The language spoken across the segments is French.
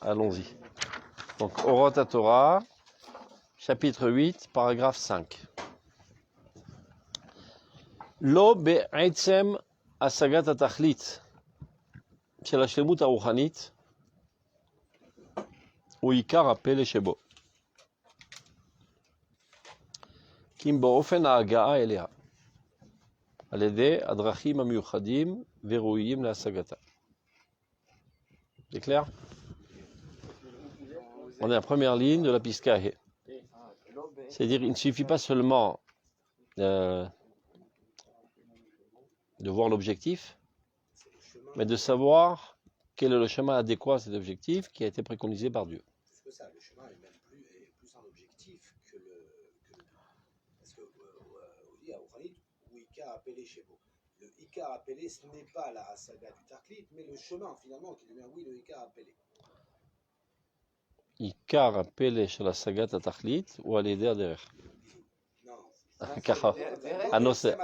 Allons-y. Donc, Orot HaTorah, chapitre 8, paragraphe 5. Lo be'etzem asagat atachlit של השלמות הרוחנית הוא עיקר הפלא שבו. כי אם באופן ההגעה אליה, על ידי הדרכים המיוחדים וראויים להשגתה. C'est clair? On est à la première ligne de la Piska He. C'est-à-dire qu'il ne suffit pas seulement de voir l'objectif, mais de savoir quel est le chemin adéquat à cet objectif qui a été préconisé par Dieu. Parce que ça, le chemin est même plus un objectif que le parce que on dit à Ouchalit, ou Ika appelé chez vous. Le Ika appelé, ce n'est pas la saga du Tarklit, mais le chemin finalement qui devient, oui, le Ika appelé. עיקר הפלא של השגת התכלית הוא על ידי הדרך. ככה, הנושא.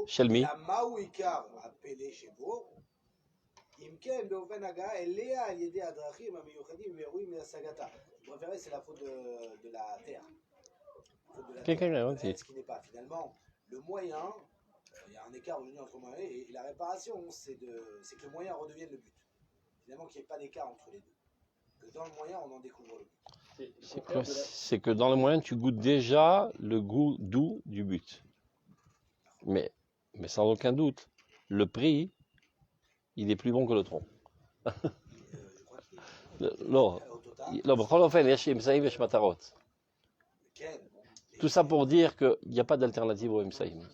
של מי? למה הוא עיקר הפלא שבו? אם כן, באופן הגעה אליה על ידי הדרכים המיוחדים וראויים להשגתה. Je préférais, c'est la faute de la terre. Ce qui n'est pas finalement le moyen. Il y a un écart aujourd'hui entre le moyen et la réparation, c'est que le moyen redevienne le but. Finalement, qu'il n'y ait pas d'écart entre les deux. Que dans le moyen, on en découvre le but. C'est que dans le moyen, tu goûtes déjà le goût doux du but. Mais sans aucun doute, le prix, il est plus bon que le tronc. Tout ça pour dire qu'il n'y a pas d'alternative au Emsaïm.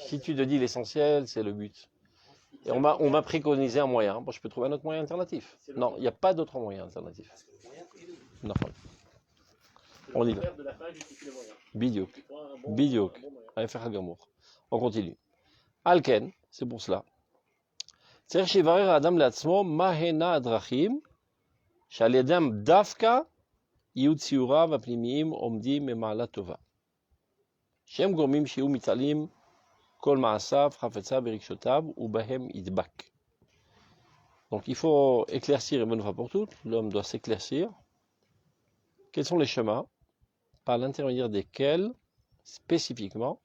Si tu te dis l'essentiel, c'est le but. Et on m'a préconisé un moyen. Bon, je peux trouver un autre moyen alternatif. Non, il n'y a pas d'autre moyen alternatif. Non. On y va. Bidiouk. Bidiouk. On continue. Alken, c'est pour cela. צריך שיברר האדם לעצמו מה הנה הדרכים שעל ידם דווקא יהיו ציוריו הפנימיים עומדים ממעלה טובה. שהם גורמים שיהיו מתעלים כל מעשיו, חפציו ורגשותיו, ובהם ידבק. Donc il faut éclaircir une bonne fois pour toutes, l'homme doit s'éclaircir. Quels sont les chemins par l'intermédiaire desquels, spécifiquement,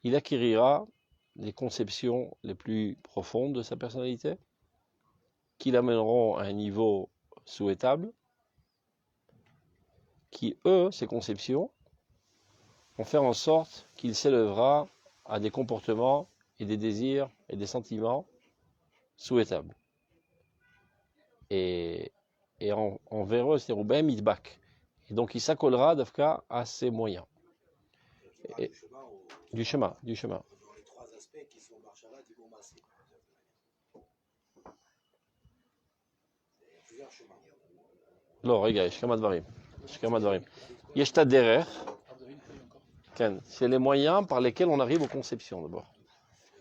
il acquérira les conceptions les plus profondes de sa personnalité, qui l'amèneront à un niveau souhaitable, qui, eux, ces conceptions, vont faire en sorte qu'il s'élèvera à des comportements et des désirs et des sentiments souhaitables. Et envers eux, c'est Roubaim Idbak. Et donc il s'accolera d'Afka à ses moyens. Et, du chemin. Dans les trois aspects qui sont Marchavat, Tibour, Massé. Il y a plusieurs chemins. לא, רגע, יש כמה דברים. יש את הדרך, כן, c'est les moyens par lesquels on arrive aux conceptions d'abord.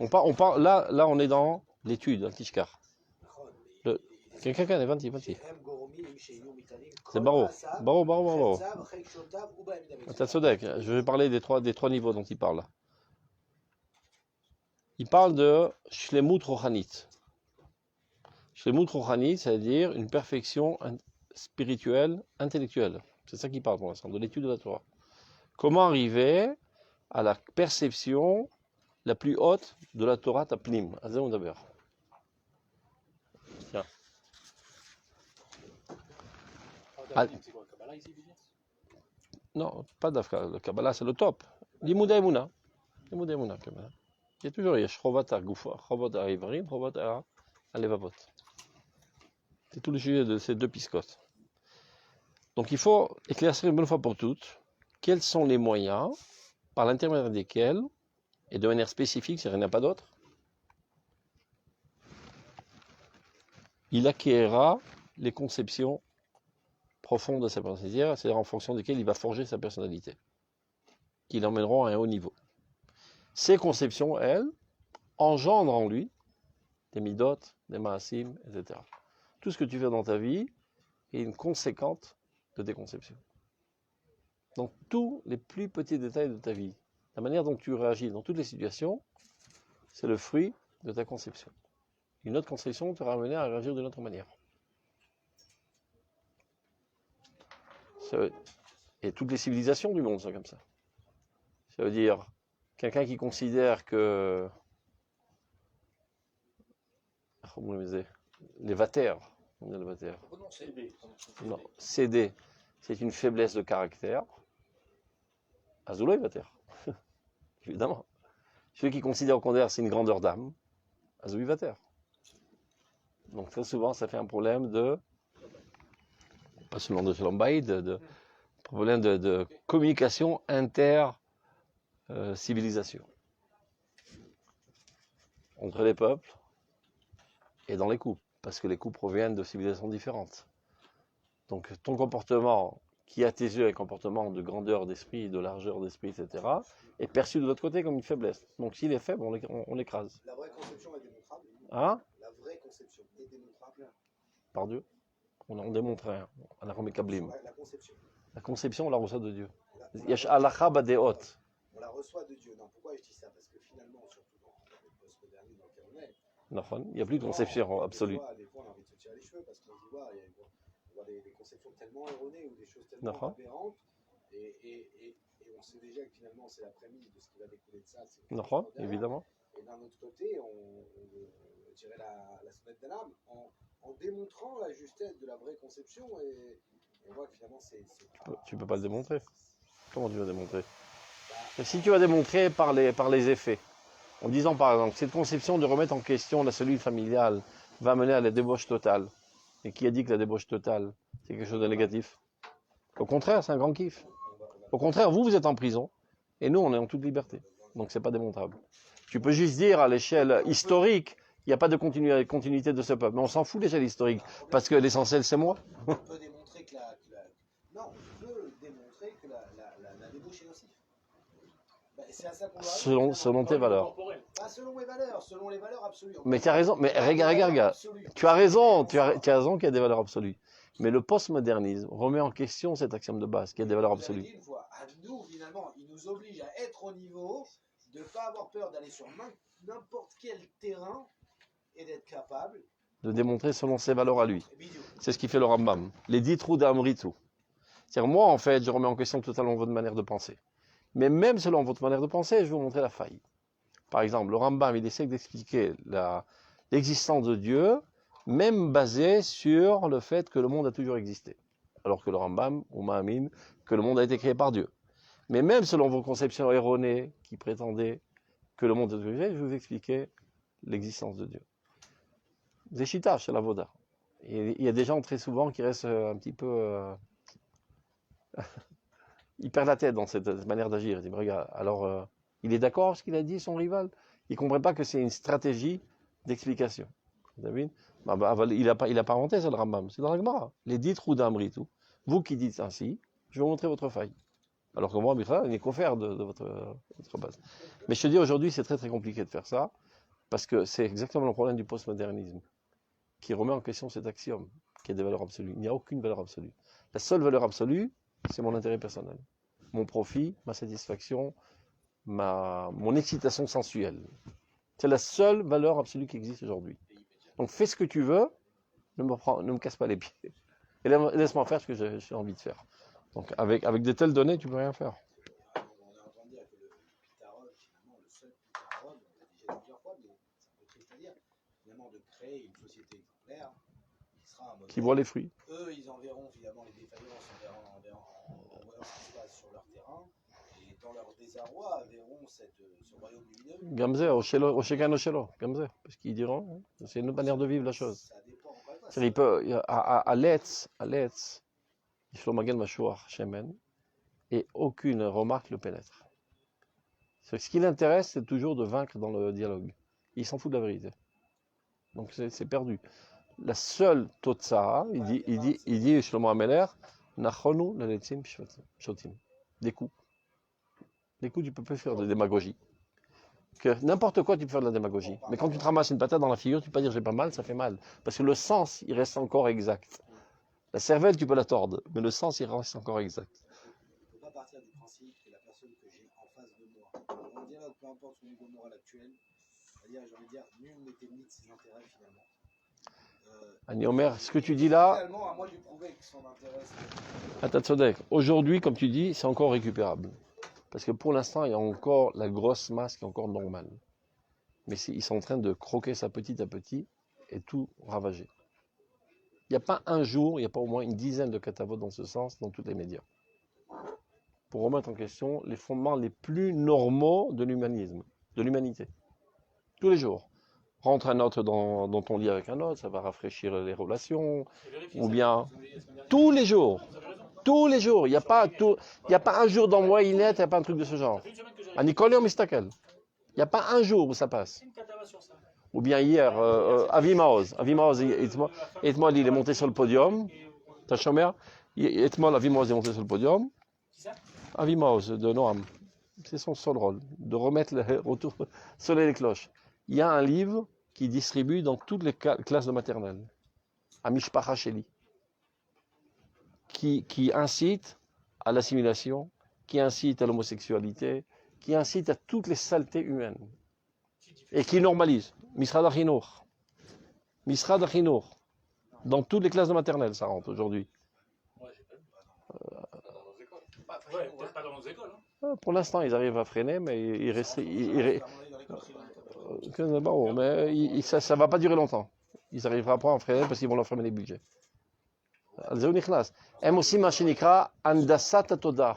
On parle, là, on est dans l'étude, dans le Tishkar. כן, הבנתי. זה ברור. אתה צודק, je vais parler des trois niveaux dont il parle là. Il parle de Shlemut Rochanit. Shlemut Rochanit, c'est-à-dire une perfection spirituelle, intellectuelle. C'est ça qu'il parle pour l'instant, de l'étude de la Torah. Comment arriver à la perception la plus haute de la Torah Taplim? Azam d'abord. Tiens. Non, pas d'Afka. Le Kabbalah, c'est le top. Limudei Emunah. Kabbalah. Il y a toujours Chovat HaGufa, Chovat HaIvarim, Chovat HaLevavot. C'est tout le sujet de ces deux piscotes. Donc il faut éclaircir une bonne fois pour toutes quels sont les moyens par l'intermédiaire desquels, et de manière spécifique, s'il n'y en a pas d'autre, il acquérera les conceptions profondes de sa personnalité, c'est-à-dire en fonction desquelles il va forger sa personnalité, qui l'emmèneront à un haut niveau. Ces conceptions, elles, engendrent en lui des midot, des maasim, etc. Tout ce que tu fais dans ta vie est une conséquente de tes conceptions. Donc tous les plus petits détails de ta vie, la manière dont tu réagis dans toutes les situations, c'est le fruit de ta conception. Une autre conception te ramener à réagir d'une autre manière. Et toutes les civilisations du monde sont comme ça. Ça veut dire, quelqu'un qui considère que les vatères, non, céder, c'est une faiblesse de caractère, Azoulay vatère, évidemment. Ceux qui considèrent au contraire c'est une grandeur d'âme, Azoulay vatère. Donc très souvent, ça fait un problème de, pas seulement de Shalom Bayit, de problème de communication inter-civilisation. Entre les peuples et dans les couples, parce que les couples proviennent de civilisations différentes. Donc ton comportement, qui à tes yeux est un comportement de grandeur d'esprit, de largeur d'esprit, etc., est perçu de l'autre côté comme une faiblesse. Donc s'il est faible, on l'écrase. La vraie conception est démontrable. Hein? La vraie conception est démontrable. Par Dieu. On démontrait, hein, à la Kablim. La conception. La conception, on la reçoit de Dieu. Yash alacha badeot. On la reçoit de Dieu. Non, pourquoi je dis ça? Parce que finalement, surtout dans le post-modernisme dans lequel on est, Il n'y a plus de conception absolue. Des fois, on a envie de se tirer les cheveux parce qu'on se dit, on voit des conceptions tellement erronées ou des choses tellement aberrantes. Et on sait déjà que finalement, c'est la prémisse de ce qui va découler de ça. Évidemment. Et d'un autre côté, on tirait la sonnette d'alarme en démontrant la justesse de la vraie conception. Et on voit que finalement, tu peux pas le démontrer. Comment tu vas démontrer? Si tu vas démontrer par les effets, en disant par exemple, cette conception de remettre en question la cellule familiale va mener à la débauche totale. Et qui a dit que la débauche totale, c'est quelque chose de négatif? Au contraire, c'est un grand kiff. Au contraire, vous êtes en prison, et nous, on est en toute liberté. Donc, c'est pas démontrable. Tu peux juste dire à l'échelle historique, il n'y a pas de continuité de ce peuple. Mais on s'en fout l'échelle historique, parce que l'essentiel, c'est moi. On peut démontrer que non, on peut démontrer que la débauche est nocive. C'est à ça qu'on va selon tes valeurs. Pas selon mes valeurs, selon les valeurs absolues. Mais tu as raison, mais regarde. Tu as raison qu'il y a des valeurs absolues. Mais le postmodernisme remet en question cet axiome de base, qu'il y a des valeurs absolues. Une fois, à nous, finalement, il nous oblige à être au niveau, de ne pas avoir peur d'aller sur n'importe quel terrain et d'être capable de démontrer selon ses valeurs à lui. C'est ce qui fait le Rambam. Les 10 trous d'Amritu. C'est-à-dire, moi, en fait, je remets en question totalement votre manière de penser. Mais même selon votre manière de penser, je vais vous montrer la faille. Par exemple, le Rambam, il essaie d'expliquer l'existence de Dieu, même basé sur le fait que le monde a toujours existé. Alors que le Rambam, ou Ma'amin, que le monde a été créé par Dieu. Mais même selon vos conceptions erronées, qui prétendaient que le monde a toujours existé, je vais vous expliquer l'existence de Dieu. Zéchita, chez la Voda. Il y a des gens très souvent qui restent un petit peu... ils perdent la tête dans cette manière d'agir. Ils disent, regarde, alors, il est d'accord avec ce qu'il a dit, son rival? Il ne comprend pas que c'est une stratégie d'explication. Vous avez vu? Il n'a pas inventé, c'est le Rambam. C'est dans la Gemara. Les 10 trous d'Amri, tout. Vous qui dites ainsi, je vais vous montrer votre faille. Alors que moi, il n'est qu'au faire de votre base. Mais je te dis, aujourd'hui, c'est très très compliqué de faire ça, parce que c'est exactement le problème du postmodernisme, qui remet en question cet axiome, qui a des valeurs absolues. Il n'y a aucune valeur absolue. La seule valeur absolue, c'est mon intérêt personnel. Mon profit, ma satisfaction, mon excitation sensuelle. C'est la seule valeur absolue qui existe aujourd'hui. Donc fais ce que tu veux, ne me casse pas les pieds. Et laisse-moi faire ce que j'ai envie de faire. Donc avec de telles données, tu ne peux rien faire. On est en train de dire que le Pitarol, finalement, le seul Pitarol, on l'a déjà dit plusieurs fois, mais c'est un peu triste à dire, finalement de créer une société exemplaire qui sera un modèle. Qui voit les fruits. Eux, ils en verront finalement les défaillances en voyant ce qui se passe sur leur terrain. Et dans leur désarroi, verront ce royaume lumineux. Gamze, au Shekan Oshelo, Gamze, parce qu'ils diront, c'est une autre manière de vivre la chose. Ça dépend encore une fois. C'est-à-dire, il peut, à l'Etz, il faut magan machouar, shemen, et aucune remarque le pénètre. Ce qui l'intéresse, c'est toujours de vaincre dans le dialogue. Il s'en fout de la vérité. Donc c'est perdu. La seule Totsa, il dit Shlomo Ameler, Nachonu leletzim shotim. Des coups. Des coups, tu peux plus faire de démagogie. Que n'importe quoi, tu peux faire de la démagogie. Mais quand tu te ramasses une patate dans la figure, tu peux pas dire j'ai pas mal, ça fait mal. Parce que le sens, il reste encore exact. La cervelle, tu peux la tordre, mais le sens, il reste encore exact. Il ne faut pas partir du principe que la personne que j'ai en face de moi, dans un dialogue, peu importe son niveau moral actuel, C'est-à-dire, j'ai envie de dire, nul n'était ni de ses intérêts finalement. Ani Omer, ce que tu dis là, Finalement, à moi de prouver que son intérêt, c'est... Atatsodek, aujourd'hui, comme tu dis, c'est encore récupérable. Parce que pour l'instant, il y a encore la grosse masse qui est encore normale. Mais ils sont en train de croquer ça petit à petit et tout ravager. Il n'y a pas un jour, il n'y a pas au moins une dizaine de catavotes dans ce sens dans tous les médias. Pour remettre en question les fondements les plus normaux de l'humanisme, de l'humanité. Tous les jours. Rentre un autre dans ton lit avec un autre, ça va rafraîchir les relations. Ou bien tous les jours. Tous les jours. Il n'y a pas un jour dans moi il n'y a pas un truc de ce genre. À Nicoléon Mistakel. Il n'y a pas un jour où ça passe. Ou bien hier, Avi Maoz, Etmol, il est monté sur le podium. T'as chômé? Etmol, Avi Maoz est monté sur le podium. Avi Maoz de Noam. C'est son seul rôle, de remettre le retour, sonner les cloches. Il y a un livre qui distribue dans toutes les classes de maternelle, à Mishpacha Sheli, qui incite à l'assimilation, qui incite à l'homosexualité, qui incite à toutes les saletés humaines, et qui normalise. Misrad HaChinour. Misrad HaChinour. Dans toutes les classes de maternelle, ça rentre aujourd'hui. Ouais, peut-être pas dans nos écoles. Pour l'instant, ils arrivent à freiner, mais mais ça ne va pas durer longtemps. Ils n'arriveront pas à freiner parce qu'ils vont leur fermer les budgets. הם עושים מה שנקרא הנדסת התודעה.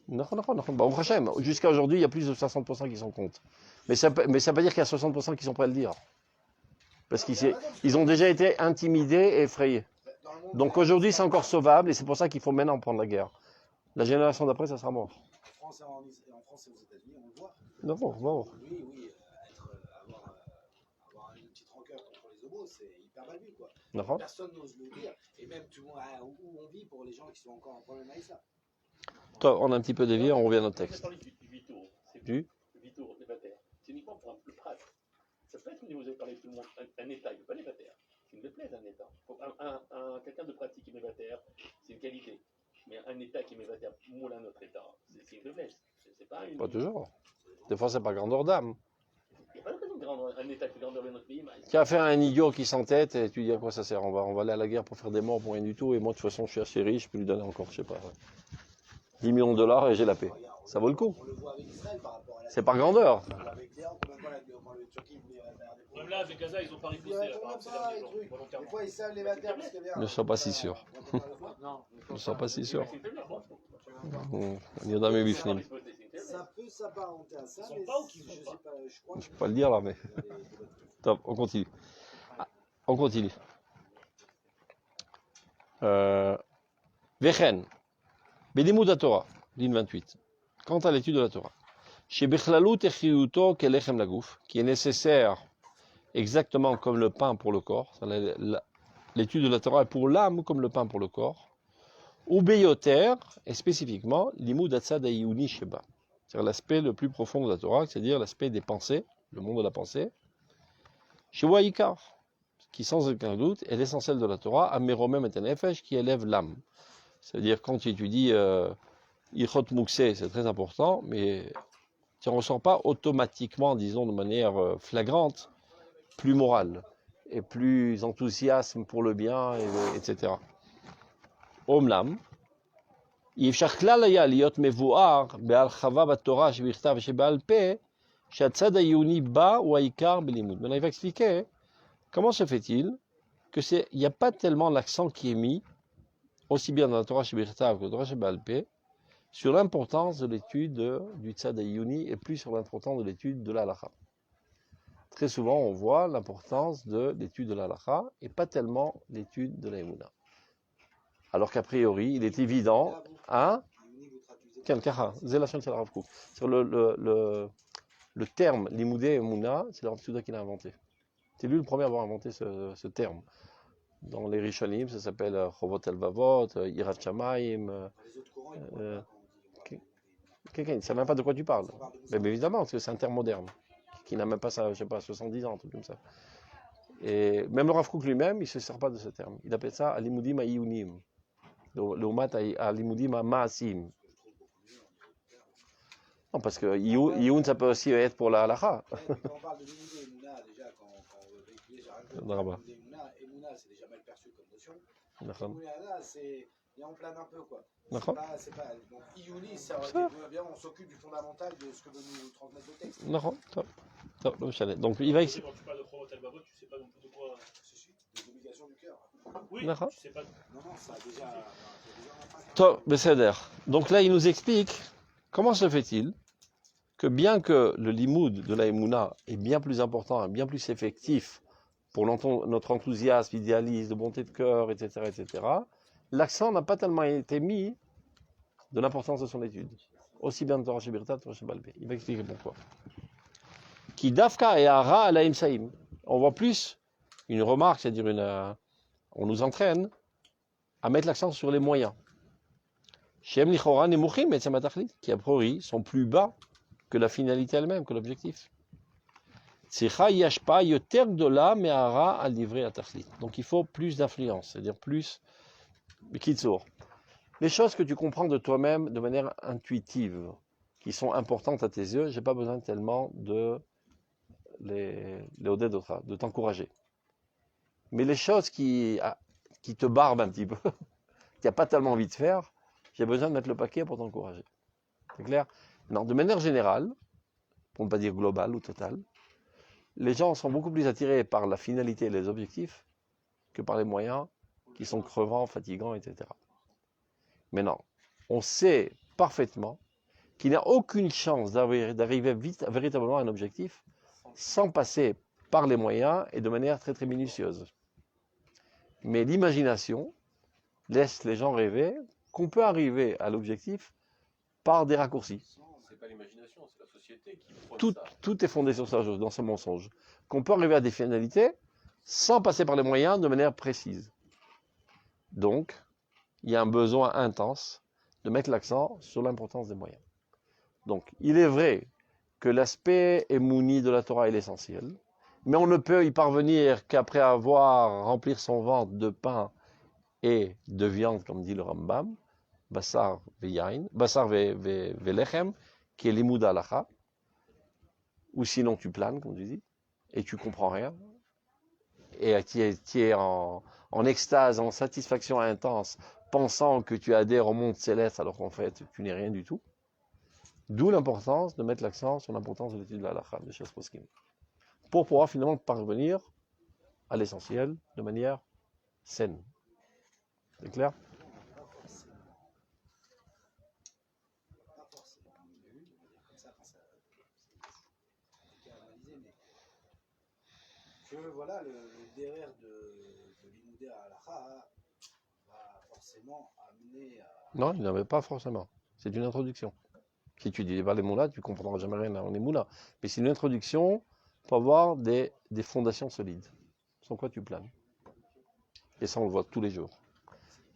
נכון, Baruch Hashem. Jusqu'à aujourd'hui, il y a plus de 60% qui sont contre. Mais ça ne veut pas dire qu'il y a 60% qui sont prêts à le dire. Parce qu'ils ont déjà été intimidés et effrayés. Donc aujourd'hui, c'est encore sauvable et c'est pour ça qu'il faut maintenant prendre la guerre. La génération d'après, ça sera mort. En France et aux États-Unis, on le voit. Non. Oui, avoir une petite rancœur contre les homos, c'est hyper mal vu, quoi. Non. Personne n'ose le dire, et même tout le monde, où on vit pour les gens qui sont encore en problème avec ça. Toi, on a un petit peu dévié, on revient à notre texte. On a parlé du Vitour. Du Vitour, les bataires. C'est uniquement pour le prat. Ça peut être, vous avez parlé tout le monde, un État, il ne veut pas les bataires. Il me plaît un État. Quelqu'un de pratique qui met bataire, c'est une qualité. Mais un État qui met bataire moule un autre État, c'est une faiblesse. C'est pas une... Pas toujours. Des fois, c'est pas grandeur d'âme. Il n'y a pas de un État qui grandeur de notre pays. Qui a fait un idiot qui s'entête et tu dis à quoi ça sert? On va aller à la guerre pour faire des morts pour rien du tout. Et moi, de toute façon, je suis assez riche, je peux lui donner encore, je sais pas, 10 millions de dollars et j'ai la paix. Ça vaut le coup. C'est par grandeur. Même là, avec Gaza, ils ont pas riposté. Des fois, ils savent les bataires parce que... Ne sois pas si sûr. Ne sois pas si sûr. On y a dans mes bifnim. Ça peut s'apparenter à ça, Ils sont mais pas ou qu'ils je sont sais pas. pas, je crois Je peux pas le dire là, mais. Top, on continue. On continue. Vechen. Belimud Torah, ligne 28. Quant à l'étude de la Torah. Chez Bechlalut Echiyuto Kelechem Lagouf, qui est nécessaire exactement comme le pain pour le corps. L'étude de la Torah est pour l'âme comme le pain pour le corps. Ou Beyoter, et spécifiquement, Limud Atzad Ayuni Sheba. C'est-à-dire l'aspect le plus profond de la Torah, c'est-à-dire l'aspect des pensées, le monde de la pensée. Chez Waïkar, qui sans aucun doute est l'essentiel de la Torah, Ameromem et Tenefesh, qui élève l'âme. C'est-à-dire quand tu étudies Ichot Moukseh, c'est très important, mais tu ne ressens pas automatiquement, disons de manière flagrante, plus morale et plus enthousiasme pour le bien, etc. Omlam, אי-אפשר כלל היה להיות מבואר בהרחבה בתורה שבכתב ושבעל פה, שהצד העיוני בה הוא העיקר בלימוד. Maintenant, il va expliquer comment se fait-il que il n'y a pas tellement l'accent qui est mis, aussi bien dans la Torah שבכתב que dans la Torah שבעל פה, sur l'importance de l'étude du tzad hayuni et plus sur l'importance de l'étude de l'halakha. Très souvent, on voit l'importance de l'étude de l'halakha et pas tellement l'étude de la émouna. Alors qu'a priori, il est évident, hein? Sur le terme Limoudé Emouna, c'est le Rav Souda qui l'a inventé. C'est lui le premier à avoir inventé ce terme. Dans les Rishonim, ça s'appelle Chovot Elvavot, Yirat Shamayim. Quelqu'un ne sait même pas de quoi tu parles. Mais évidemment, parce que c'est un terme moderne, qui n'a même pas, je sais pas, 70 ans, un truc comme ça. Et même le Rav Kook lui-même, il ne se sert pas de ce terme. Il appelle ça Alimudim Ayunim. L'Umat Alimudim Maasim. Non, parce que Ioun, ça peut aussi être pour la halakha. Quand on parle de Limoudé et Mouna, déjà, quand on veut véhiculer, j'ai rien Là-bas. de Mouna, et Mouna, c'est déjà mal perçu comme notion. D'accord. Mouna, c'est. Et on plane un peu, quoi. D'accord. C'est pas. Donc, Iouni, ça aurait été bien, on s'occupe du fondamental de ce que veut nous transmettre le texte. Non, top. Top, le chalet. Donc, il va Quand tu parles de Chorot Albabot, tu sais pas non plus de quoi. Des obligations du cœur. Oui, D'accord. tu sais pas. Non, ça a déjà. Top, Besséder. Donc là, il nous explique comment se fait-il que bien que le limoud de la Emouna est bien plus important et bien plus effectif pour notre enthousiasme, idéalisme, de bonté de cœur, etc., l'accent n'a pas tellement été mis de l'importance de son étude. Aussi bien de Torah Shebirta, Torah Shebalpé. Il va expliquer pourquoi. Qui dafka et ara ala imsaim. On voit plus une remarque, c'est-à-dire on nous entraîne à mettre l'accent sur les moyens. Shem lichora nemuchim etzem hatachlit, qui a priori sont plus bas que la finalité elle-même, que l'objectif. Tzicha yashpa yoter gdola me'ara al divrei hatachlit. Donc il faut plus d'influence, c'est-à-dire plus kitsour. Les choses que tu comprends de toi-même de manière intuitive, qui sont importantes à tes yeux, j'ai pas besoin tellement de les odets d'autres, de t'encourager. Mais les choses qui te barbent un petit peu, tu n'as pas tellement envie de faire, j'ai besoin de mettre le paquet pour t'encourager. C'est clair? Non, de manière générale, pour ne pas dire globale ou totale, les gens sont beaucoup plus attirés par la finalité et les objectifs que par les moyens qui sont crevants, fatigants, etc. Maintenant, on sait parfaitement qu'il n'y a aucune chance d'arriver véritablement à un objectif sans passer par les moyens et de manière très très minutieuse. Mais l'imagination laisse les gens rêver qu'on peut arriver à l'objectif par des raccourcis. C'est pas l'imagination, c'est la société qui prône ça. Tout est fondé sur ça, dans ce mensonge. Qu'on peut arriver à des finalités sans passer par les moyens de manière précise. Donc, il y a un besoin intense de mettre l'accent sur l'importance des moyens. Donc, il est vrai que l'aspect émouni de la Torah est l'essentiel, mais on ne peut y parvenir qu'après avoir rempli son ventre de pain et de viande, comme dit le Rambam, Bassar velechem, qui est l'imoud halacha, ou sinon tu planes, comme tu dis, et tu comprends rien, et tu es en extase, en satisfaction intense, pensant que tu adhères au monde céleste, alors qu'en fait tu n'es rien du tout. D'où l'importance de mettre l'accent sur l'importance de l'étude de la halakha, de Shas Poskim, pour pouvoir finalement parvenir à l'essentiel de manière saine. C'est clair? Que voilà, le derrière de l'imoudé à halakha va forcément amener à. Non, il n'avait pas forcément. C'est une introduction. Si tu dis pas les mots-là, tu ne comprendras jamais rien dans les mots-là. Mais c'est une introduction pour avoir des fondations solides. Sans quoi tu planes. Et ça, on le voit tous les jours.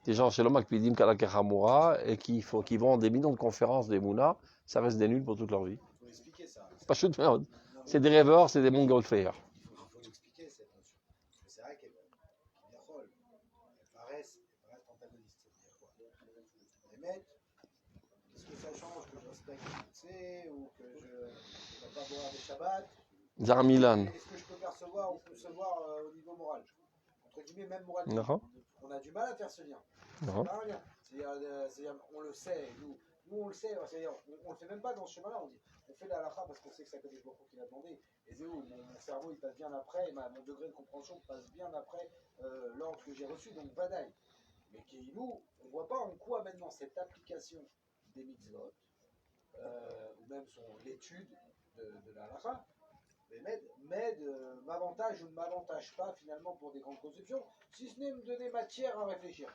Des gens chez l'homme Akpidim Kalakachamura et qui vont des millions de conférences des Mouna, ça reste des nuls pour toute leur vie. Il faut expliquer ça. C'est pas chute merde. C'est des rêveurs, c'est des montgolfers. Il faut expliquer cette notion. C'est vrai qu'elles paraissent antagonistes. Les mecs, est-ce que ça change que je respecte le Tse ou que je ne vais pas boire des Shabbats? Zarmilan. Est-ce que je peux percevoir ou concevoir au niveau moral? Entre guillemets, même moral. On a du mal à faire ce lien. C'est pas un lien. C'est-à-dire, on le sait, nous on le sait, c'est-à-dire, on le fait même pas dans ce chemin-là. On fait la halakha parce qu'on sait que c'est Akadosh Baruch Hu qui l'a demandé. Et c'est où mon cerveau il passe bien après, mon degré de compréhension passe bien après l'ordre que j'ai reçu, donc Vadaï. Mais qui nous, on ne voit pas en quoi maintenant cette application des mitzvot, ou même l'étude de la halakha, m'avantage ou ne m'avantage pas finalement pour des grandes conceptions, si ce n'est me donner matière à réfléchir.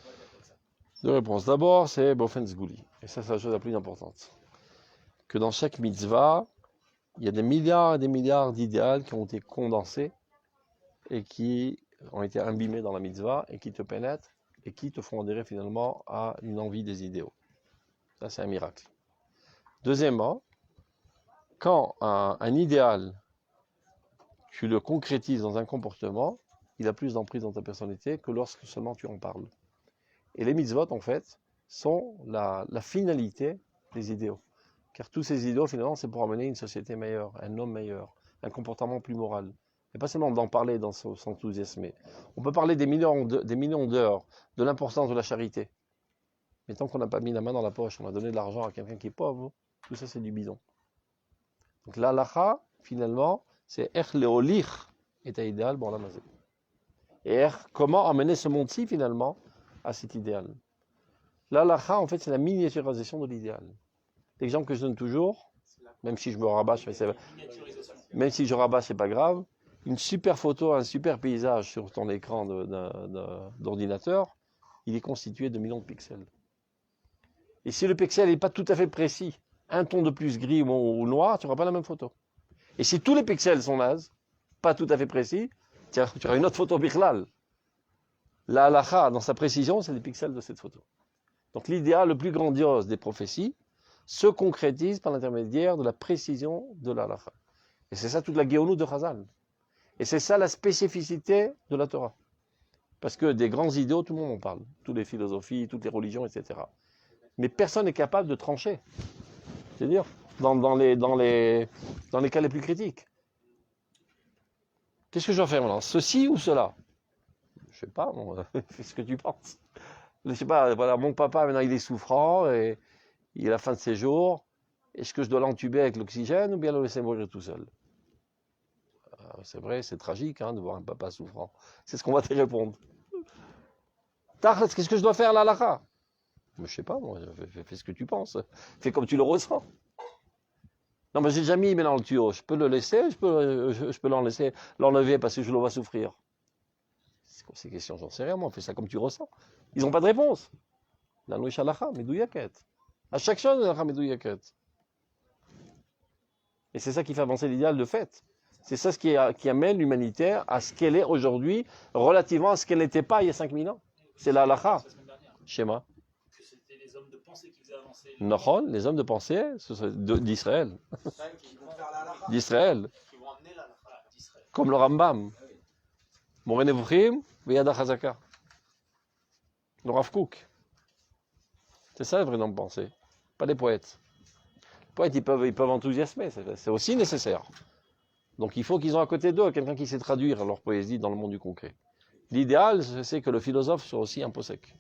On va dire comme ça. Deux réponses. D'abord, c'est Bofen Zgouli. Et ça, c'est la chose la plus importante. Que dans chaque mitzvah, il y a des milliards et des milliards d'idéaux qui ont été condensés et qui ont été imbibés dans la mitzvah et qui te pénètrent et qui te font adhérer finalement à une envie des idéaux. Ça, c'est un miracle. Deuxièmement, quand un idéal, tu le concrétises dans un comportement, il a plus d'emprise dans ta personnalité que lorsque seulement tu en parles. Et les mitzvot, en fait, sont la finalité des idéaux. Car tous ces idéaux, finalement, c'est pour amener une société meilleure, un homme meilleur, un comportement plus moral. Et pas seulement d'en parler, d'en s'enthousiasmer. On peut parler des millions d'heures, de l'importance de la charité. Mais tant qu'on n'a pas mis la main dans la poche, on a donné de l'argent à quelqu'un qui est pauvre, tout ça c'est du bidon. Donc l'halakha, finalement, c'est ech leolich est un idéal pour la mazé. Et comment amener ce monde-ci, finalement, à cet idéal. L'halakha, en fait, c'est la miniaturisation de l'idéal. L'exemple que je donne toujours, même si je me rabâche, même si je rabâche, c'est pas grave. Une super photo, un super paysage sur ton écran d'ordinateur, il est constitué de millions de pixels. Et si le pixel n'est pas tout à fait précis, un ton de plus gris ou noir, tu n'auras pas la même photo. Et si tous les pixels sont nazes, pas tout à fait précis, tu auras une autre photo bichlal. La halakha, dans sa précision, c'est les pixels de cette photo. Donc l'idéal le plus grandiose des prophéties se concrétise par l'intermédiaire de la précision de la halakha. Et c'est ça toute la Géonout de Chazal. Et c'est ça la spécificité de la Torah. Parce que des grands idéaux, tout le monde en parle. Toutes les philosophies, toutes les religions, etc. Mais personne n'est capable de trancher. C'est-à-dire, dans les cas les plus critiques. Qu'est-ce que je dois faire maintenant? Ceci ou cela? Je sais pas, fais ce que tu penses. Je sais pas, voilà, mon papa, maintenant, il est souffrant et il est à la fin de ses jours. Est-ce que je dois l'entuber avec l'oxygène ou bien le laisser mourir tout seul? C'est vrai, c'est tragique de voir un papa souffrant. C'est ce qu'on va te répondre. Qu'est-ce que je dois faire là, Lara? Je sais pas, moi, fais ce que tu penses. Fais comme tu le ressens. Non, mais j'ai déjà mis dans le tuyau. Je peux le laisser, je peux l'enlever parce que je le vois souffrir. C'est quoi ces questions? J'en sais rien, moi. Fais ça comme tu ressens. Ils n'ont pas de réponse. La nouïch halacha, medouyaket. À chaque chose, halacha medouyaket. Et c'est ça qui fait avancer l'idéal de fait. C'est ça qui amène l'humanité à ce qu'elle est aujourd'hui, relativement à ce qu'elle n'était pas il y a 5000 ans. C'est la halakha. Schéma. Que c'était les hommes de pensée qui faisaient avancer. Non, les hommes de pensée d'Israël. D'Israël. Qui vont amener la halakha d'Israël. Comme le Rambam. Moreh Nevuchim, Veyada Chazaka. Le Rav Kook. C'est ça le vrai homme de pensée. Pas les poètes. Les poètes, ils peuvent enthousiasmer. C'est aussi nécessaire. Donc il faut qu'ils ont à côté d'eux quelqu'un qui sait traduire leur poésie dans le monde du concret. L'idéal, c'est que le philosophe soit aussi un possèque.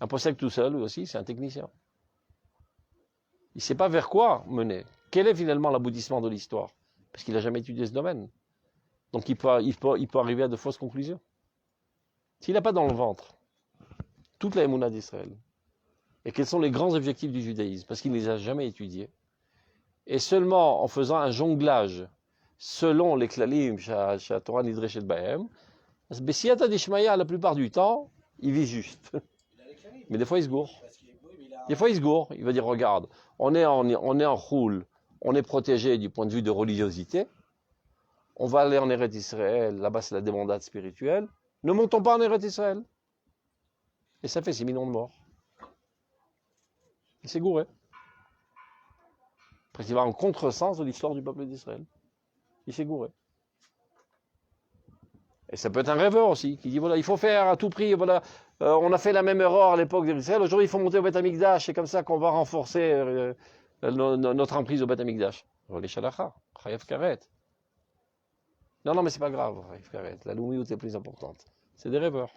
Un possèque tout seul, lui aussi, c'est un technicien. Il ne sait pas vers quoi mener. Quel est finalement l'aboutissement de l'histoire? Parce qu'il n'a jamais étudié ce domaine. Donc il peut arriver à de fausses conclusions. S'il n'a pas dans le ventre toute la Emouna d'Israël, et quels sont les grands objectifs du judaïsme, parce qu'il ne les a jamais étudiés, et seulement en faisant un jonglage selon les klalim, chez Torah Nidreshet Bahem, Bessiata Dishmaya, la plupart du temps, il vit juste. Mais des fois, il se gourre. Des fois, il se gourre. Il va dire, regarde, on est en roule, on est protégé du point de vue de religiosité, on va aller en Eretz Israël, là-bas c'est la débandade spirituelle, ne montons pas en Eretz Israël. Et ça fait 6 millions de morts. Il s'est gouré. Parce qu'il va en contresens de l'histoire du peuple d'Israël. Il s'est gouré. Et ça peut être un rêveur aussi, qui dit, voilà, il faut faire à tout prix, voilà, on a fait la même erreur à l'époque d'Israël, aujourd'hui il faut monter au Beth Amikdash, c'est comme ça qu'on va renforcer notre emprise au Beth Amikdash. Les Shalacha, Chayav Karet. Non, mais c'est pas grave, Chayav Karet. La Loumiout est plus importante. C'est des rêveurs.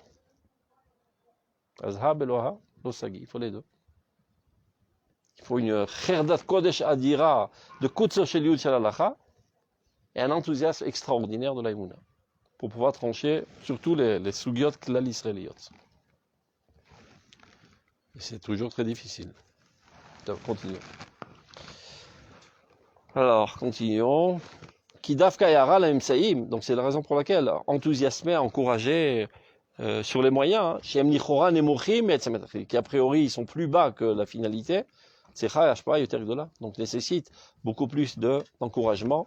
Azhab Eloha, Losagi, il faut les deux. Il faut une Kherdat Kodesh Adira de Kutso Sheliut Shalalacha et un enthousiasme extraordinaire de l'Aïmouna pour pouvoir trancher surtout les sugyot klal israéliot. C'est toujours très difficile. Donc, continuons. Alors, continuons. Kidaf Kayara la Msaïm, donc c'est la raison pour laquelle enthousiasmer, encourager sur les moyens, chez Emnichora Nemochim, qui a priori ils sont plus bas que la finalité, c'est Chayashpa Yotergdola, donc nécessite beaucoup plus d'encouragement,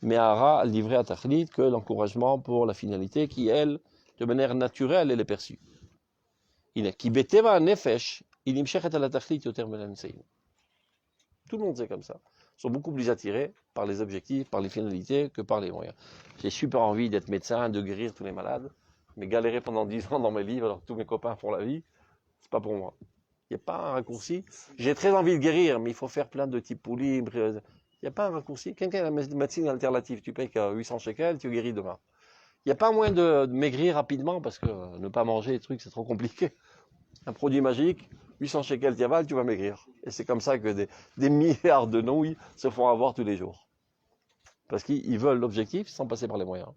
mais Hara livré à Tachlit que l'encouragement pour la finalité qui, elle, de manière naturelle, elle est perçue. Qui beteva nefesh, il imshechet à la Tachlit Yoter Melamseim. Tout le monde sait comme ça. Ils sont beaucoup plus attirés par les objectifs, par les finalités que par les moyens. J'ai super envie d'être médecin, de guérir tous les malades, mais galérer pendant 10 ans dans mes livres alors que tous mes copains font la vie, c'est pas pour moi. Il n'y a pas un raccourci. J'ai très envie de guérir, mais il faut faire plein de types poulies. Il n'y a pas un raccourci. Quelqu'un a la médecine alternative, tu payes qu'à 800 shekels, tu guéris demain. Il n'y a pas un moyen de maigrir rapidement parce que ne pas manger des trucs, c'est trop compliqué. Un produit magique, 800 shekels, tu avales, tu vas maigrir. Et c'est comme ça que des milliards de nouilles se font avoir tous les jours. Parce qu'ils veulent l'objectif sans passer par les moyens.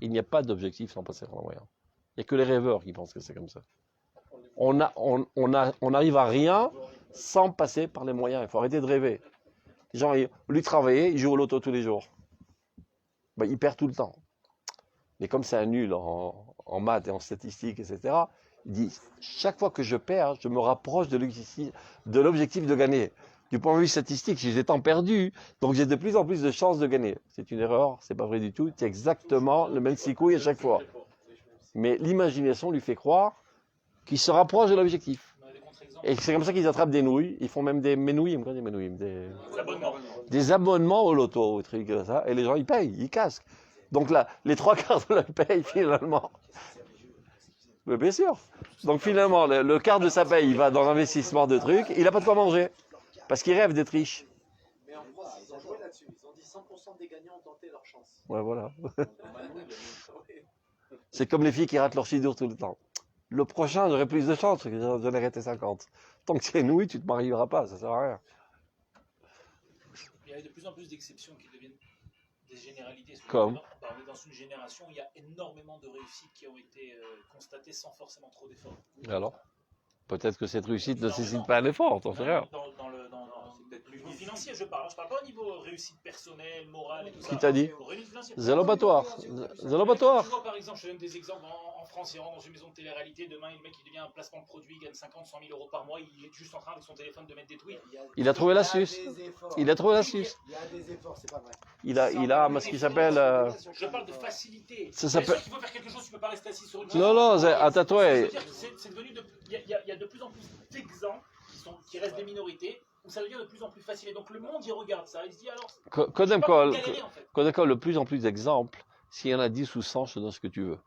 Il n'y a pas d'objectif sans passer par les moyens. Il n'y a que les rêveurs qui pensent que c'est comme ça. On n'arrive à rien sans passer par les moyens. Il faut arrêter de rêver. Les gens, lui travailler, il joue au loto tous les jours. Ben, il perd tout le temps. Mais comme c'est un nul en maths et en statistiques, etc., il dit, chaque fois que je perds, je me rapproche de l'objectif de gagner. Du point de vue statistique, j'ai des temps perdus, donc j'ai de plus en plus de chances de gagner. C'est une erreur, c'est pas vrai du tout. C'est exactement le même psychouille à chaque fois. Mais l'imagination lui fait croire qu'il se rapproche de l'objectif. Et c'est comme ça qu'ils attrapent des nouilles. Ils font même des ménouilles, des abonnements au loto, des trucs comme ça. Et les gens, ils payent, ils casquent. Donc là, les 3/4 de leur paye, finalement. Mais bien sûr. Donc finalement, le quart de sa paye, il va dans l'investissement de trucs. Il n'a pas de quoi manger. Parce qu'il rêve d'être riche. Mais en France, ils ont joué là-dessus. Ils ont dit 100% des gagnants ont tenté leur chance. Ouais, voilà. C'est comme les filles qui ratent leur sidour tout le temps. Le prochain, j'aurai plus de chance, j'en ai arrêté 50. Tant que tu es nouille, tu ne te marieras pas, ça sert à rien. Il y a de plus en plus d'exceptions qui deviennent des généralités. Comme on est dans une génération où il y a énormément de réussites qui ont été constatées sans forcément trop d'efforts. Alors, peut-être que cette réussite ne nécessite pas un effort, t'en sais rien. Dans le niveau financier, je parle pas au niveau réussite personnelle, morale et tout ça. Qui t'a dit? Financier. Zélobatoire. Zélobatoire. Je vois par exemple, je donne des exemples en France, il rentre dans une maison de télé-réalité, demain le mec il devient un placement de produit, il gagne 50, 100 000 euros par mois, il est juste en train avec son téléphone de mettre des tweets. Il a trouvé l'astuce. Il a trouvé l'astuce. Il y a des efforts, c'est pas vrai. Il a ce qu'il s'appelle... Je parle de facilité. Ça s'appelle... Qu'il faut faire quelque chose, tu peux pas rester assis sur une Non, à tatouer. C'est devenu il y a de plus en plus d'exemples qui restent des minorités, où ça devient de plus en plus facile. Et donc le monde, il regarde ça, il se dit alors... Kodem Kol, le plus en plus d'exemples, s'il y en a 10 ou 100, je te donne ce que tu veux.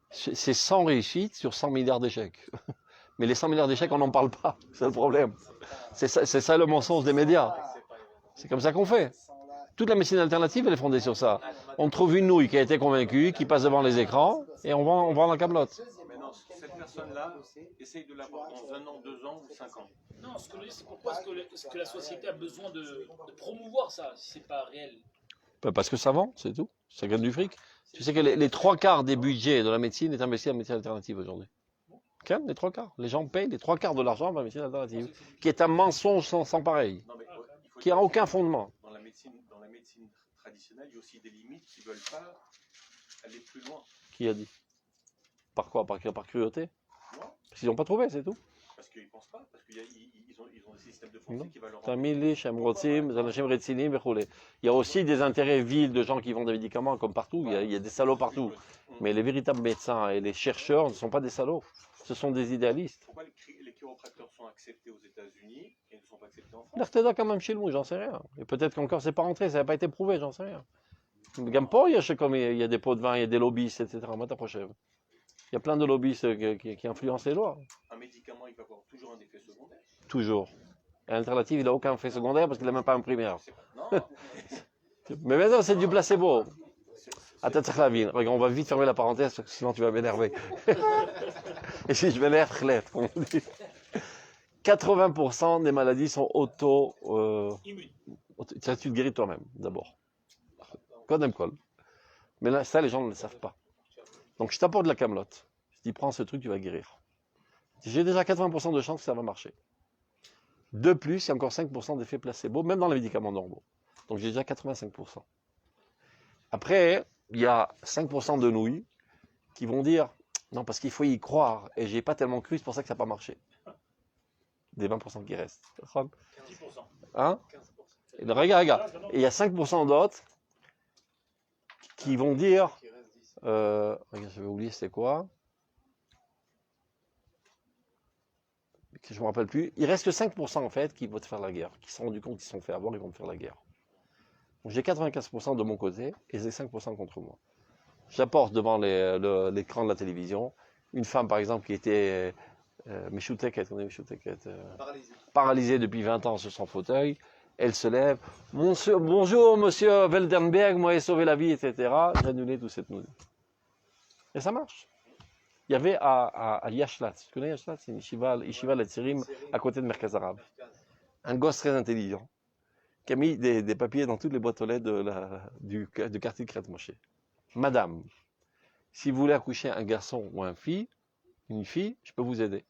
C'est 100 réussites sur 100 milliards d'échecs. Mais les 100 milliards d'échecs, on n'en parle pas. C'est le problème. C'est ça le mensonge des médias. C'est comme ça qu'on fait. Toute la médecine alternative, elle est fondée sur ça. On trouve une nouille qui a été convaincue, qui passe devant les écrans, et on vend la camelote. Maintenant, cette personne-là essaye de l'avoir dans 1 an, 2 ans ou 5 ans. Non, ce que je dis, c'est pourquoi est-ce que la société a besoin de promouvoir ça, si c'est pas réel? Parce que ça vend, c'est tout. Ça gagne du fric. Tu sais que les 3/4 des budgets de la médecine est investi en médecine alternative aujourd'hui. Okay, les 3/4. Les gens payent les 3/4 de l'argent dans la médecine alternative, qui est un mensonge sans pareil, qui n'a aucun fondement. Dans la médecine traditionnelle, il y a aussi des limites qui ne veulent pas aller plus loin. Qui a dit? Par quoi? Par cruauté? Non. Parce qu'ils n'ont pas trouvé, c'est tout. Parce qu'ils ne pensent pas, parce qu'ils ont des systèmes de pensée qui va leur... Il y a aussi des intérêts vils de gens qui vendent des médicaments comme partout, il y a des salauds partout. Mais les véritables médecins et les chercheurs ne sont pas des salauds, ce sont des idéalistes. Pourquoi les chiropracteurs sont acceptés aux États-Unis et ne sont pas acceptés en France? L'Arteda quand même chez nous, j'en sais rien. Et peut-être qu'encore c'est pas rentré, ça n'a pas été prouvé, j'en sais rien. Gampo, il y a des pots de vin, il y a des lobbyistes, etc. Moi, t'approches. Il y a plein de lobbyistes qui influencent les lois. Un médicament, il va avoir toujours un effet secondaire. Toujours. Et l'alternative, il n'a aucun effet secondaire parce qu'il n'a même pas un primaire. Non. Mais maintenant, c'est du placebo. Attends, regarde, on va vite fermer la parenthèse parce que sinon tu vas m'énerver. Et si je m'énerve, comme on dit. 80% des maladies sont Immunes. Tu te guéris toi-même, d'abord. Kodem Kol. Mais là, ça, les gens ne le savent pas. Donc, je t'apporte de la camelote. Je dis, prends ce truc, tu vas guérir. J'ai déjà 80% de chances que ça va marcher. De plus, il y a encore 5% d'effet placebo, même dans les médicaments normaux. Donc, j'ai déjà 85%. Après, il y a 5% de nouilles qui vont dire, non, parce qu'il faut y croire, et j'ai pas tellement cru, c'est pour ça que ça n'a pas marché. Des 20% qui restent. 10%. Hein? Et regarde. Et il y a 5% d'autres qui vont dire... regarde, j'avais oublié c'était quoi. Je ne me rappelle plus. Il reste que 5% en fait qui vont te faire la guerre, qui se sont rendus compte qu'ils se sont fait avoir, ils vont te faire la guerre. Donc j'ai 95% de mon côté et j'ai 5% contre moi. J'apporte devant l'écran de la télévision une femme par exemple qui était Meshuteket, on est Meshuteket, Paralysé. paralysée depuis 20 ans sur son fauteuil. Elle se lève. Bonjour, monsieur Weldenberg, moi, j'ai sauvé la vie, etc. J'ai annulé toute cette nouvelle. Et ça marche. Il y avait à Yashlat, tu connais Yashlat? C'est une yeshiva Letzirim à côté de Merkaz Arabe. Un gosse très intelligent qui a mis des papiers dans toutes les boîtes aux lettres du quartier de Kiryat Moshe. Madame, si vous voulez accoucher un garçon ou une fille, je peux vous aider.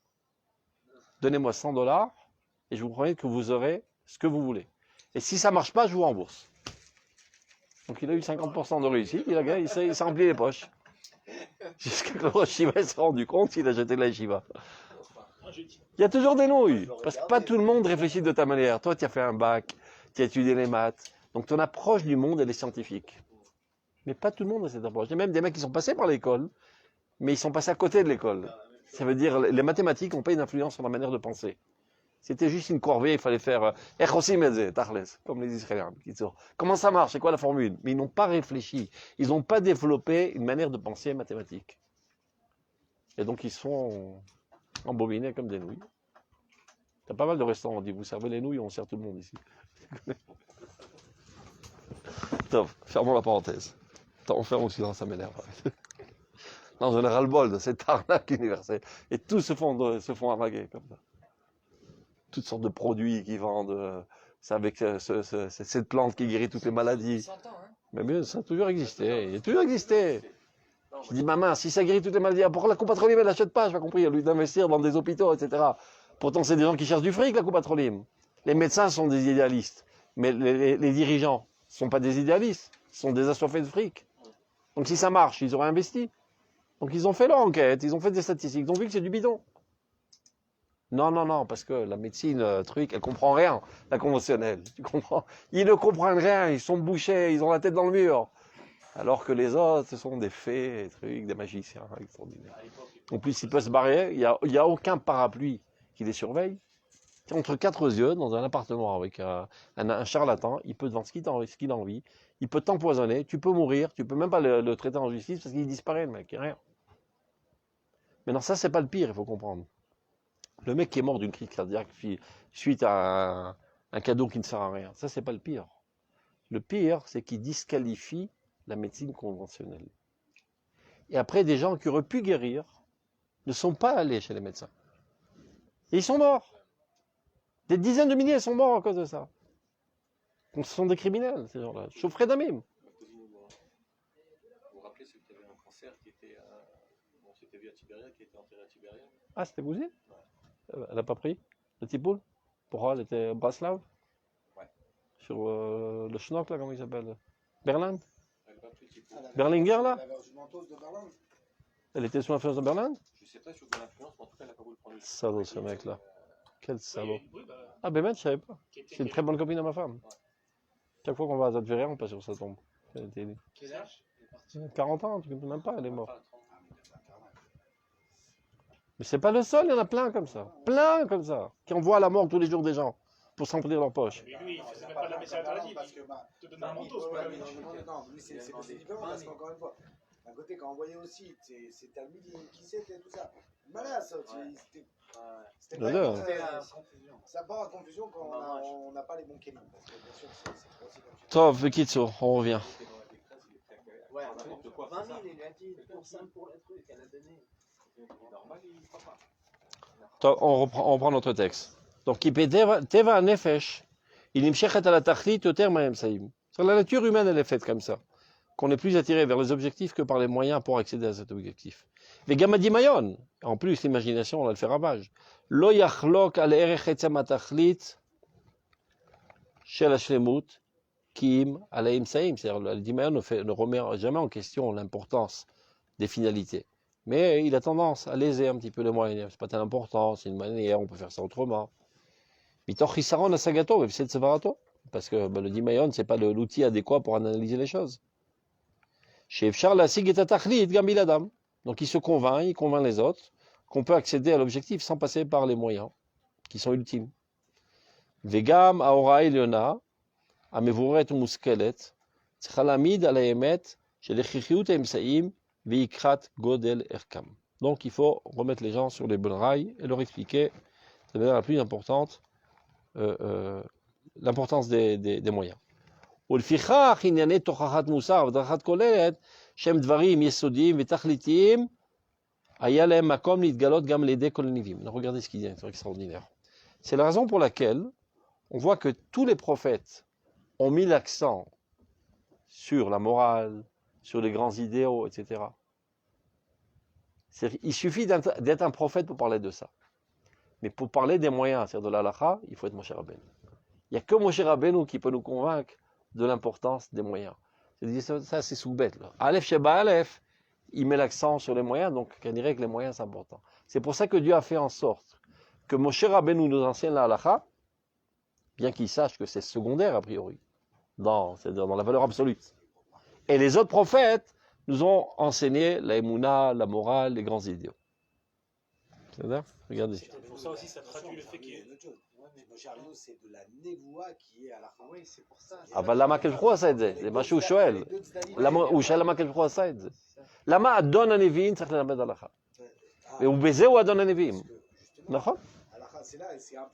Donnez-moi $100 et je vous promets que vous aurez ce que vous voulez. Et si ça ne marche pas, je vous rembourse. Donc il a eu 50% de réussite, il s'est rempli les poches. Jusqu'à que le Rosh Shiva s'est rendu compte, il a jeté la Shiva. Il y a toujours des nouilles, parce que pas tout le monde réfléchit de ta manière. Toi, tu as fait un bac, tu as étudié les maths, donc ton approche du monde, elle est scientifique. Mais pas tout le monde a cette approche. Il y a même des mecs qui sont passés par l'école, mais ils sont passés à côté de l'école. Ça veut dire les mathématiques n'ont pas une influence sur la manière de penser. C'était juste une corvée, il fallait faire comme les Israéliens. Comment ça marche? C'est quoi la formule? Mais ils n'ont pas réfléchi. Ils n'ont pas développé une manière de penser mathématique. Et donc ils sont embobinés comme des nouilles. T'as pas mal de restaurants, on dit vous servez les nouilles, on sert tout le monde ici. Top, fermons la parenthèse. Attends, on ferme aussi dans ça m'énerve. Non, j'en ai ras-le-bol de cette arnaque universelle. Et tous se font arnaquer comme ça. Toutes sortes de produits qui vendent, c'est avec cette plante qui guérit toutes les maladies. 100 ans, hein. Mais bien, ça a toujours existé. Il a toujours existé. Je dis, maman, si ça guérit toutes les maladies, pourquoi la Coupatrolim, elle n'achète pas? Je n'ai pas compris, au lieu d'investir dans des hôpitaux, etc. Pourtant, c'est des gens qui cherchent du fric, la Coupatrolim. Les médecins sont des idéalistes. Mais les dirigeants ne sont pas des idéalistes. Ce sont des assoiffés de fric. Donc, si ça marche, ils auraient investi. Donc, ils ont fait leur enquête, ils ont fait des statistiques, ils ont vu que c'est du bidon. Non, parce que la médecine, elle comprend rien, la conventionnelle. Tu comprends? Ils ne comprennent rien, ils sont bouchés, ils ont la tête dans le mur. Alors que les autres, ce sont des fées, des magiciens extraordinaires. En plus, ils peuvent se barrer, il n'y a aucun parapluie qui les surveille. Entre quatre yeux, dans un appartement avec un charlatan, il peut te vendre ce qu'il a envie, il peut t'empoisonner, tu peux mourir, tu peux même pas le traiter en justice parce qu'il disparaît, le mec, il n'y a rien. Mais non, ça, c'est pas le pire, il faut comprendre. Le mec qui est mort d'une crise cardiaque suite à un cadeau qui ne sert à rien, ça, c'est pas le pire. Le pire, c'est qu'il disqualifie la médecine conventionnelle. Et après, des gens qui auraient pu guérir ne sont pas allés chez les médecins. Et ils sont morts. Des dizaines de milliers sont morts à cause de ça. Donc ce sont des criminels, ces gens-là. Chauffrés d'amim. Vous vous rappelez celle qui avait un cancer qui était c'était vu à Tibériade, qui était enterré à Tibériade? Ah, c'était cousine? Elle n'a pas pris le tipoul? Pourquoi? Elle était à Braslav? Ouais. Sur le schnock, là, comment il s'appelle? Berlin? Elle n'a pas pris le tipoul. Berlinger, là? La vergementeuse de Berlin. Elle était sous l'influence de Berlin? Je ne sais pas sur quelle influence, mais en tout cas, elle n'a pas voulu prendre le tipoul. Salaud, ce mec-là. Quel salaud. Oui, bah, Ah, ben, je savais pas. qui était- C'est une très bonne copine à ma femme. Chaque fois qu'on va à Zadveria, on passe sur sa tombe. Elle était Quel âge? 40 ans, tu ne même pas, elle est morte. Enfin, 30. Mais c'est pas le seul, il y en a plein comme ça. Plein comme ça. Qui envoient à la mort tous les jours des gens pour s'emplir leur poche. Mais lui, il faisait même pas de la médecine alternative. Parce que, Il te donnait un manteau, c'est pas la médecine. non, lui, c'est différent parce qu'encore une fois, d'un côté, quand on voyait aussi, c'est Talmud qui c'était tout ça. Malade, ça, c'était Le pas deux. ça part en confusion quand on n'a pas les bons kélim. Parce que bien sûr, c'est trop aussi comme ça. Top, Bekitso, on revient. Ouais, N'importe quoi, 20 c'est 000, ça. il a dit pour ça, pour le truc, elle a donné. Normal, il ne croit pas. Top, on reprend notre texte. Donc, Teva Nefesh, il imshechet à la tachlit au terme saïm. La nature humaine, elle est faite comme ça. Qu'on est plus attiré vers les objectifs que par les moyens pour accéder à cet objectif. Les gamadi mayon, en plus, l'imagination, on a le fait ravage. Lo yachlok al erech etzem atachlit shel hashlemut kim alaim saïm. C'est-à-dire, le dimayon ne remet jamais en question l'importance des finalités. Mais il a tendance à léser un petit peu les moyens. C'est pas tellement important, c'est une manière, on peut faire ça autrement. Mitoch chisaron asagato, mais c'est sevarato. Parce que le dimayon, c'est pas l'outil adéquat pour analyser les choses. Chez Efchar la sig et atachlit gambil adam. Donc il se convainc, il convainc les autres qu'on peut accéder à l'objectif sans passer par les moyens qui sont ultimes. Vegam aora eliona, amevuret muskelet, tchalamid ala emet, shel echichiut emsaim, veikrat godel erkam. Donc il faut remettre les gens sur les bonnes rails et leur expliquer de manière la plus importante l'importance des moyens. ולפיכך ענייני תוכחת מוסר והדרכת כוללת שהם דברים יסודיים ותכליתיים היה להם מקום להתגלות גם על ידי כל הנביאים. Regardez ce qu'il dit, c'est extraordinaire. C'est la raison pour laquelle on voit que tous les prophètes ont mis l'accent sur la morale, sur les grands idéaux, etc. Il suffit d'être un prophète pour parler de ça. Mais pour parler des moyens, c'est-à-dire de l'halakha, il faut être Moshe Rabbeinu. Il n'y a que Moshe Rabbeinu qui peut nous convaincre de l'importance des moyens. Ça c'est sous bête. Aleph Sheba Aleph, il met l'accent sur les moyens, donc on dirait que les moyens sont importants. C'est pour ça que Dieu a fait en sorte que Moshe Rabbeinu nous enseigne la halakha, bien qu'il sache que c'est secondaire a priori, c'est-à-dire dans la valeur absolue. Et les autres prophètes nous ont enseigné la émouna, la morale, les grands idéaux. C'est-à-dire, regardez. Pour ça aussi, ça traduit le fait qu'il y ait... Moshe Rabbeinu, c'est de la névoie qui est à la fin. Oui, c'est pour ça. אבל למה הקדוש ברוך הוא עשה את זה? זה מה שהוא שואל. הוא שואל למה הקדוש ברוך הוא עשה את זה. למה אדון הנביאים צריך ללמד הלכה? ובזה הוא אדון הנביאים. נכון?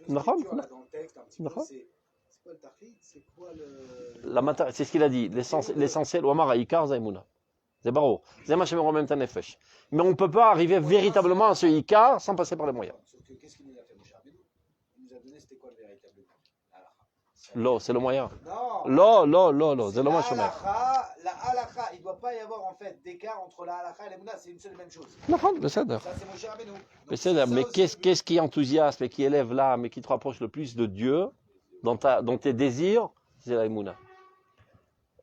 נכון. נכון. C'est ce qu'il a dit. L'essentiel, הוא אמר, העיקר זה האמונה. זה ברור. זה מה שמרומם את הנפש. Mais on ne peut pas arriver véritablement à ce ikar sans passer par les moyens. Lo, c'est le moyen. Non. Lo, c'est le moyen. La halakha, il ne doit pas y avoir en fait d'écart entre la halakha et l'emouna, c'est une seule et même chose. Non, Ça, c'est Moshe Rabbeinu. Mais qu'est-ce qui enthousiasme et qui élève l'âme et qui te rapproche le plus de Dieu dans tes désirs? C'est la émouna.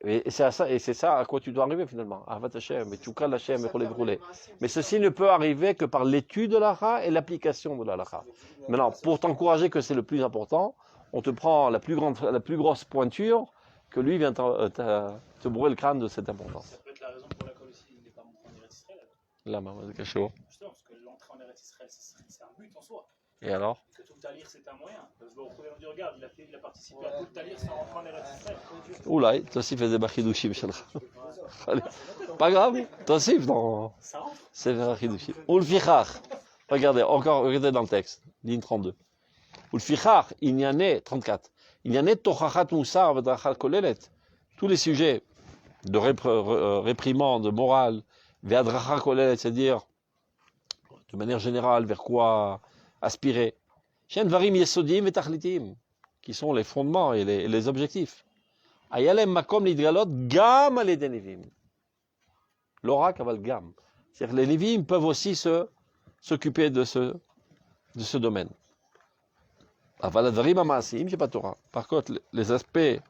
Et c'est ça à quoi tu dois arriver finalement. Avat Hashem, et Tchoukal Hashem, et Roulé. Mais ceci ne peut arriver que par l'étude de l'halakha et l'application de l'halakha. Maintenant, pour t'encourager que c'est le plus important, on te prend la plus grosse pointure que lui vient te bourrer le crâne de cette importance. Ça peut être la raison pour laquelle aussi il n'est pas rentré en Eretz Israël. Là, maman, c'est chaud. Justement, parce que l'entrée en Eretz Israël, c'est un but en soi. Et alors? Que tout le talir, c'est un moyen. Parce que vous dit, regarde, il a participé à tout le talir sans rentrer en Eretz Israël. Oula, toi aussi faisais Bachidushim, Shalcha. Pas grave, toi aussi, non. C'est Bachidushim. Ulfichach. Regardez dans le texte, ligne 32. Ulfichach, il y en a 34. Il y en a Tochachat Moussar, Vedrachal Kolelet. Tous les sujets de réprimande, de morale, Vedrachal Kolelet, c'est-à-dire, de manière générale, vers quoi aspirer. Shen Varim Yesodim et Tachlitim, qui sont les fondements et les objectifs. Ayalem Makom Lidgalot, Gam al Nevim. L'oracle aval Gam. C'est-à-dire que les Nevim peuvent aussi s'occuper de ce domaine. Par contre, les aspects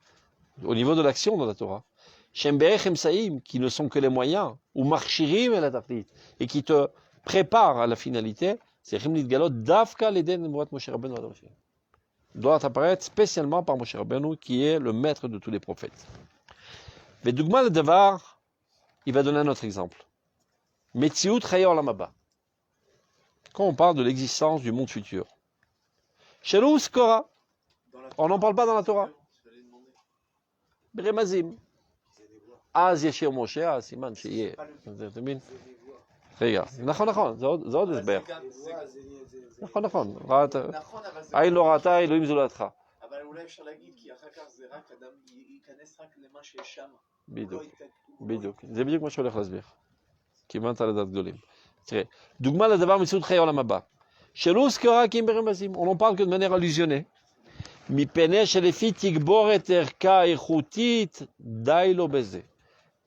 au niveau de l'action de la Torah, qui ne sont que les moyens, ou marchirim et la tachlit, et qui te préparent à la finalité, doit apparaître spécialement par Moshe Rabbeinu, qui est le maître de tous les prophètes. Mais Dougma le Devar, il va donner un autre exemple. Metziut Chayor Lamaba. Quand on parle de l'existence du monde futur, Shelou Skora, on n'en parle pas dans la Torah. Beremazim. Az Yeshir Moshe, Siman Sheye. רגע, נכון, זה עוד הסבר. נכון. עין לא ראתה, אלוהים זולתך. אבל אולי אפשר להגיד, כי אחר כך זה רק אדם ייכנס רק למה שיש שם. בדיוק. זה בדיוק מה שהולך להסביר. כיוונת לדעת גדולים. תראה, דוגמה לדבר מציאות חיי העולם הבא. שלא הוזכרה כי הם ברמזים, on n'en parle que de manière allusionnée. מפני שלפי תגבורת ערכה איכותית, די לו בזה.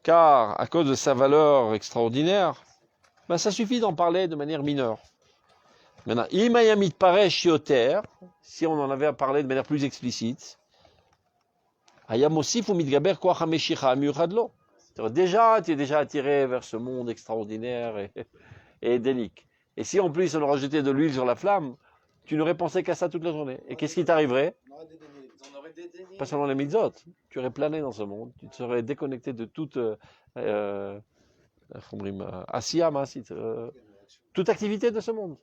Car, à cause de sa valeur extraordinaire, ben, ça suffit d'en parler de manière mineure. Maintenant, Imayamit Paresh Yoter, si on en avait parlé de manière plus explicite, Ayam Osif ou Midgaber Koach HaMeshicha Amiyuchadlo. Déjà, tu es déjà attiré vers ce monde extraordinaire et édénique. Et si en plus on rajoutait de l'huile sur la flamme, tu n'aurais pensé qu'à ça toute la journée. Et qu'est-ce qui t'arriverait? Pas selon les mitzvot. Tu aurais plané dans ce monde, tu te serais déconnecté de toute toute activité de ce monde.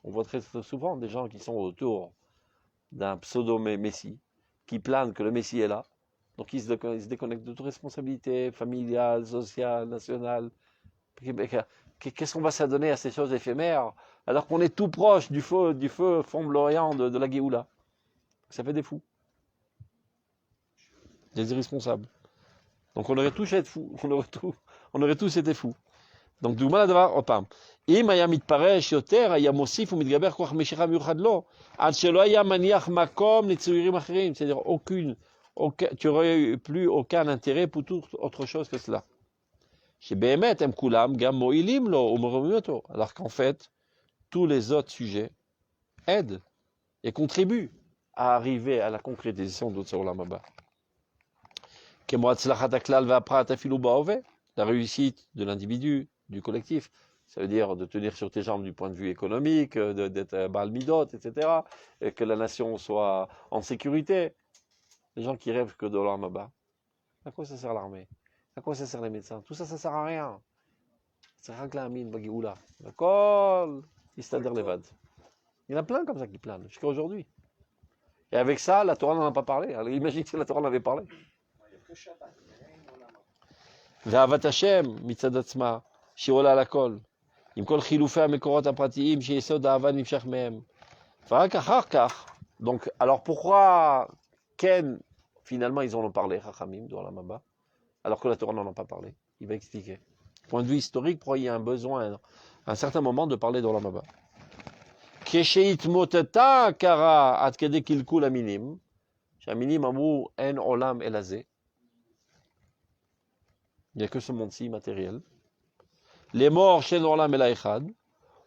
On voit très souvent des gens qui sont autour d'un pseudo-messie, qui planent que le messie est là, donc ils se déconnectent de toute responsabilité familiale, sociale, nationale, Qu'est-ce qu'on va s'adonner à ces choses éphémères alors qu'on est tout proche du feu flamboyant de la Géoula? Ça fait des fous. Des irresponsables. Donc on aurait tous été fous. On aurait tous été fous. Donc דוגמה לדבר, עוד פעם, אם היה מתפרש יותר, היה מוסיף ומתגבר כוח משיכה מיוחד לו, עד שלא היה מניח מקום לציורים אחרים, c'est-à-dire tu n'aurais plus aucun intérêt pour toute autre chose que cela. שבאמת הם כולם גם מועילים לו ומרוממים אותו, alors qu'en fait, tous les autres sujets aident et contribuent à arriver à la concrétisation de ce עולם הבא. כמו הצלחת הכלל והפרט אפילו בהווה, la réussite de l'individu, du collectif, ça veut dire de tenir sur tes jambes du point de vue économique, d'être Baal Midot, etc., et que la nation soit en sécurité. Les gens qui rêvent que de l'Olam Haba, à quoi ça sert l'armée? À quoi ça sert les médecins? Tout ça, ça sert à rien. C'est rien que la mine, Bagioula. D'accord? Istader Levad. Il y en a plein comme ça qui planent, jusqu'à aujourd'hui. Et avec ça, la Torah n'en a pas parlé. Alors imagine si la Torah en avait parlé. ואהבת השם מצד עצמה, שהיא עולה על הכל, עם כל חילופי המקורות הפרטיים שיסוד האהבה נמשך מהם. ורק אחר כך, donc, alors pourquoi Ken, finalement ils en ont parlé, Chachamim, dans la Maba, alors que la Torah n'en a pas parlé? Il va expliquer. Point de vue historique, pourquoi il y a un besoin, à un certain moment, de parler dans la Maba. כשהתמוטטה קרה עד כדי קלקול המינים, שהמינים אמרו אין עולם אלא זה, il n'y a que ce monde-ci matériel. Les morts chez Olam et l'Aïchad,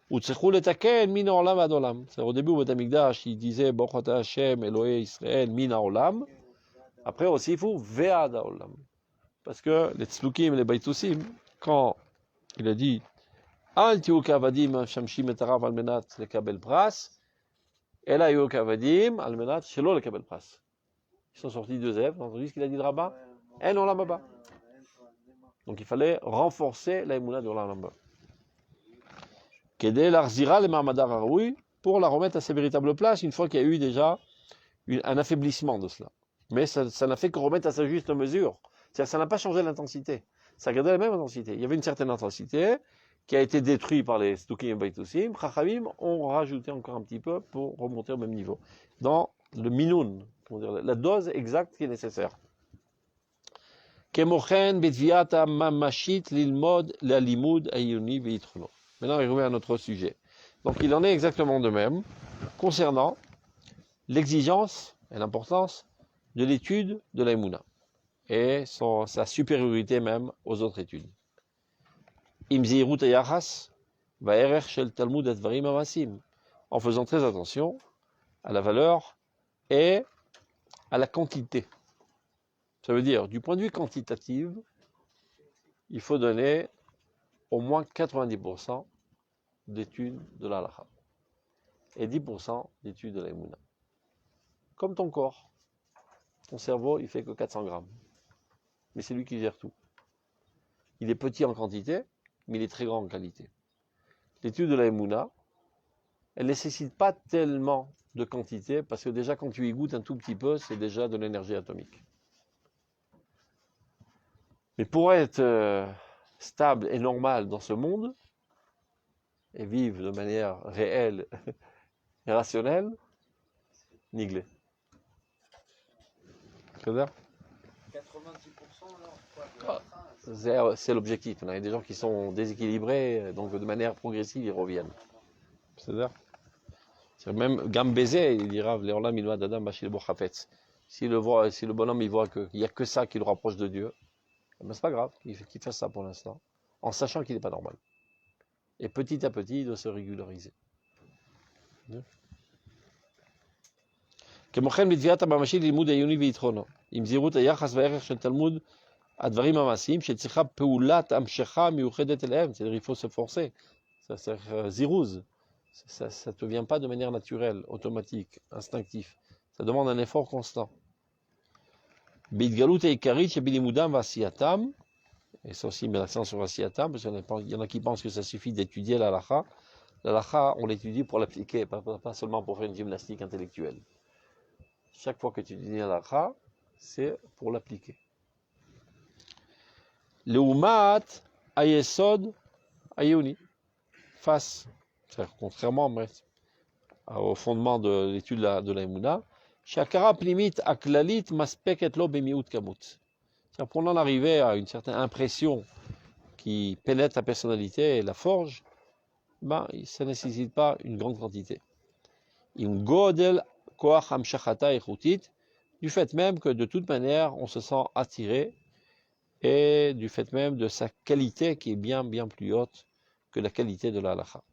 ou tzechou letaken min Olam ad Olam. C'est au début, au Beth Amikdash, il disait Baruch ata Hashem, Elohei Israël, min Olam. Après aussi, il faut ve'ad Olam. Parce que les tzlukim et les baitusim, quand il a dit Al tiou kavadim shamshim et arav al menat lekabel pras, ela yu kavadim al menat shelo lekabel pras. Ils sont sortis de Zèv, vous avez entendu ce qu'il a dit de rabbin? En Olam haba. Donc il fallait renforcer la émouna de l'Olam Haba. Kedé l'arzira le marmadar haroui pour la remettre à sa véritable place une fois qu'il y a eu déjà un affaiblissement de cela. Mais ça n'a fait que remettre à sa juste mesure. C'est-à-dire ça n'a pas changé l'intensité. Ça a gardé la même intensité. Il y avait une certaine intensité qui a été détruite par les Stukim et Baitusim. Chachamim ont rajouté encore un petit peu pour remonter au même niveau. Dans le minoun, la dose exacte qui est nécessaire. Maintenant, il revient à notre sujet. Donc, il en est exactement de même concernant l'exigence et l'importance de l'étude de la Emouna et sa supériorité même aux autres études. En faisant très attention à la valeur et à la quantité. Ça veut dire, du point de vue quantitatif, il faut donner au moins 90% d'études de la halakha et 10% d'études de la émouna. Comme ton corps. Ton cerveau, il fait que 400 grammes. Mais c'est lui qui gère tout. Il est petit en quantité, mais il est très grand en qualité. L'étude de la émouna, elle ne nécessite pas tellement de quantité, parce que déjà quand tu y goûtes un tout petit peu, c'est déjà de l'énergie atomique. Mais pour être stable et normal dans ce monde, et vivre de manière réelle et rationnelle, niglé. C'est-à-dire 90% alors c'est l'objectif. Il y a des gens qui sont déséquilibrés, donc de manière progressive, ils reviennent. C'est-à-dire même Gambézé, il dira si le bonhomme il voit qu'il n'y a que ça qui le rapproche de Dieu, mais c'est pas grave qu'il fasse ça pour l'instant, en sachant qu'il n'est pas normal. Et petit à petit, il doit se régulariser. כמוכן בתביעת הממשי ללימוד העיוני ויתרונו, עם זהירות היחס והערך של תלמוד הדברים המעשיים שצריכה פעולת המשכה מיוחדת אליהם, c'est-à-dire il faut se forcer, ça sert zirouz, ça ne te vient pas de manière naturelle, automatique, instinctif, ça demande un effort constant. בהתגלות העיקרית שבלימודם ועשייתם, et ça aussi met l'accent sur l'asiyatam, parce qu'il y en a qui pensent que ça suffit d'étudier la halakha. La halakha, on l'étudie pour l'appliquer, pas seulement pour faire une gymnastique intellectuelle. Chaque fois que tu étudies la halakha, c'est pour l'appliquer. Leumat ayesod Ayouni, face, c'est-à-dire contrairement au fondement de l'étude de la Emouna, Shakara plimit aklalit maspeket lo bemiut kamut. C'est-à-dire pour en arriver à une certaine impression qui pénètre la personnalité et la forge, ben, ça ne nécessite pas une grande quantité. Im godel koach hamshachata echutit, du fait même que de toute manière on se sent attiré et du fait même de sa qualité qui est bien plus haute que la qualité de la halakha.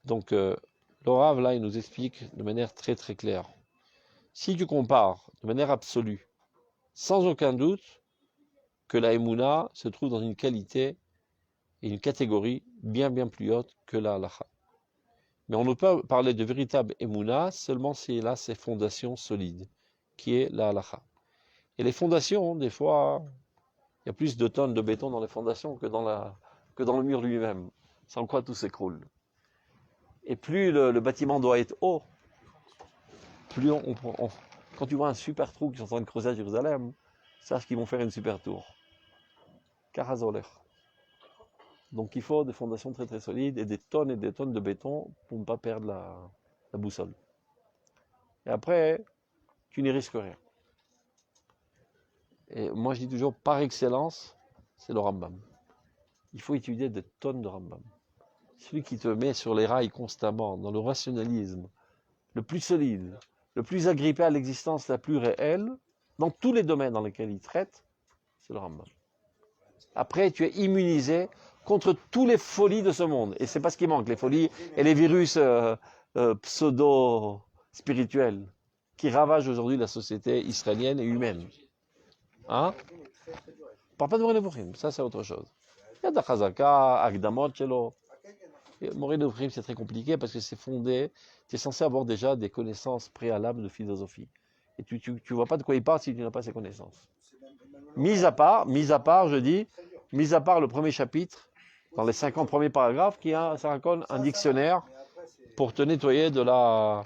Donc le Rav là il nous explique de manière très claire. Si tu compares de manière absolue, sans aucun doute, que la Emouna se trouve dans une qualité et une catégorie bien plus haute que la halakha. Mais on ne peut parler de véritable Emouna seulement si elle a ses fondations solides, qui est la halakha. Et les fondations, des fois, il y a plus de tonnes de béton dans les fondations que dans le mur lui-même, sans quoi tout s'écroule. Et plus le bâtiment doit être haut, plus quand tu vois un super trou qui sont en train de creuser à Jérusalem, sache qu'ils vont faire une super tour. Karazoler. Donc il faut des fondations très solides et des tonnes de béton pour ne pas perdre la boussole. Et après, tu n'y risques rien. Et moi je dis toujours, par excellence, c'est le Rambam. Il faut étudier des tonnes de Rambam. Celui qui te met sur les rails constamment, dans le rationalisme, le plus solide, le plus agrippé à l'existence la plus réelle, dans tous les domaines dans lesquels il traite, c'est le Rambam. Après, tu es immunisé contre toutes les folies de ce monde. Et c'est pas ce qui manque, les folies et les virus pseudo-spirituels qui ravagent aujourd'hui la société israélienne et humaine. Hein? On parle pas de Moré Nevuchim, ça c'est autre chose. Il y a Dachazaka, Akdamot, Chelo. Moré Nevuchim c'est très compliqué parce que c'est fondé, tu es censé avoir déjà des connaissances préalables de philosophie. Et tu vois pas de quoi il parle si tu n'as pas ces connaissances. Mis à part, je dis, mis à part le premier chapitre, dans les 50 premiers paragraphes, ça raconte un dictionnaire pour te nettoyer de la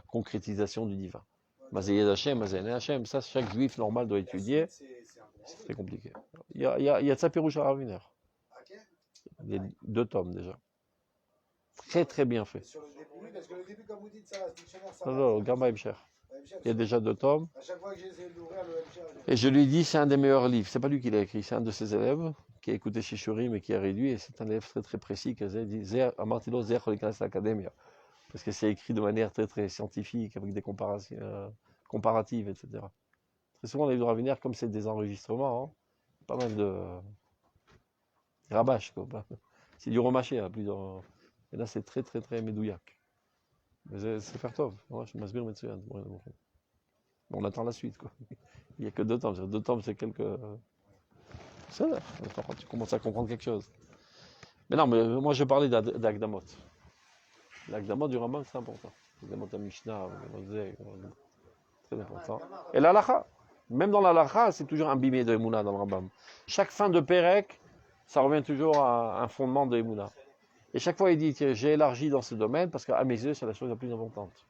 concrétisation du divin. Mazayed Hashem, Mazayed Hashem, ça chaque juif normal doit étudier. C'est très compliqué. Il y a Tsapirouch Araviner. Il y a 2 tomes déjà. Très bien fait. Sur le début, parce que le début, comme vous dites, ça va, ce dictionnaire, ça va. Non, Gamma Ebcher. Il y a déjà 2 tomes. À chaque fois que j'essaie d'ouvrir le Ebcher, Et je lui dis, c'est un des meilleurs livres. C'est pas lui qui l'a écrit, c'est un de ses élèves qui a écouté chez Shurim et qui a réduit. Et c'est un élève très précis qui a dit Amartilo Zer Cholikas l'Académie. Parce que c'est écrit de manière très scientifique, avec des comparatives, etc. Très souvent, les livres de Raviner, comme c'est des enregistrements, hein, pas mal de rabâche. C'est du remaché, hein, et là, c'est très médouillac. Mais c'est faire tov. Moi, je m'asbire Metsuyan. On attend la suite, quoi. Il n'y a que 2 tomes. 2 tomes, c'est quelques. Ça, tu commences à comprendre quelque chose. Mais non, mais moi, je parlais d'Akdamot. L'Akdamot du Rambam, c'est important. L'Akdamot à Mishnah, très important. Et l'Halakha. Même dans l'Halakha, c'est toujours un bimé de Emouna dans le Rambam. Chaque fin de Pérec, ça revient toujours à un fondement de Emouna. Et chaque fois, il dit que j'ai élargi dans ce domaine parce qu'à mes yeux, c'est la chose la plus importante.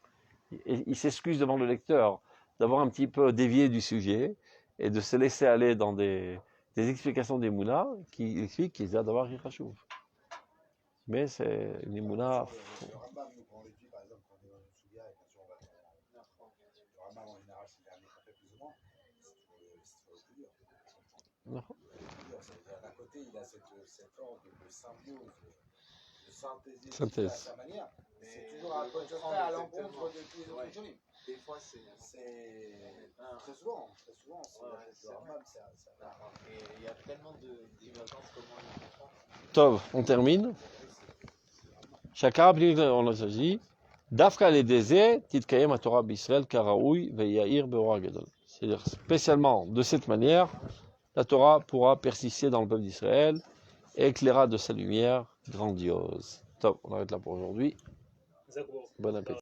Et il s'excuse devant le lecteur d'avoir un petit peu dévié du sujet et de se laisser aller dans des explications d'Emouna qui expliquent qu'ils ont d'avoir Hirachouv. Mais c'est une Emouna. Le Rambam, nous, quand on l'étudie, par exemple, quand on est dans une Souga, et bien sûr, on va le Rambam, en général, c'est dernier qu'on fait plus ou moins, c'est toujours le plus dur. Non. D'un côté, il a cette ordre de symbiose, de synthèse à sa manière, mais c'est toujours un peu à l'encontre de tous les autres Rishonim. Des fois, c'est Très souvent, le Rambam, ça et il y a tellement de divergences comment on comprend. Tov, on termine. Chacun on a dit Dafka le désir, titkayem à Torah b'Israël karaoui ve'yair be'ora gadol. C'est-à-dire spécialement de cette manière, la Torah pourra persister dans le peuple d'Israël et éclairera de sa lumière grandiose. Top, on arrête là pour aujourd'hui. Bon appétit.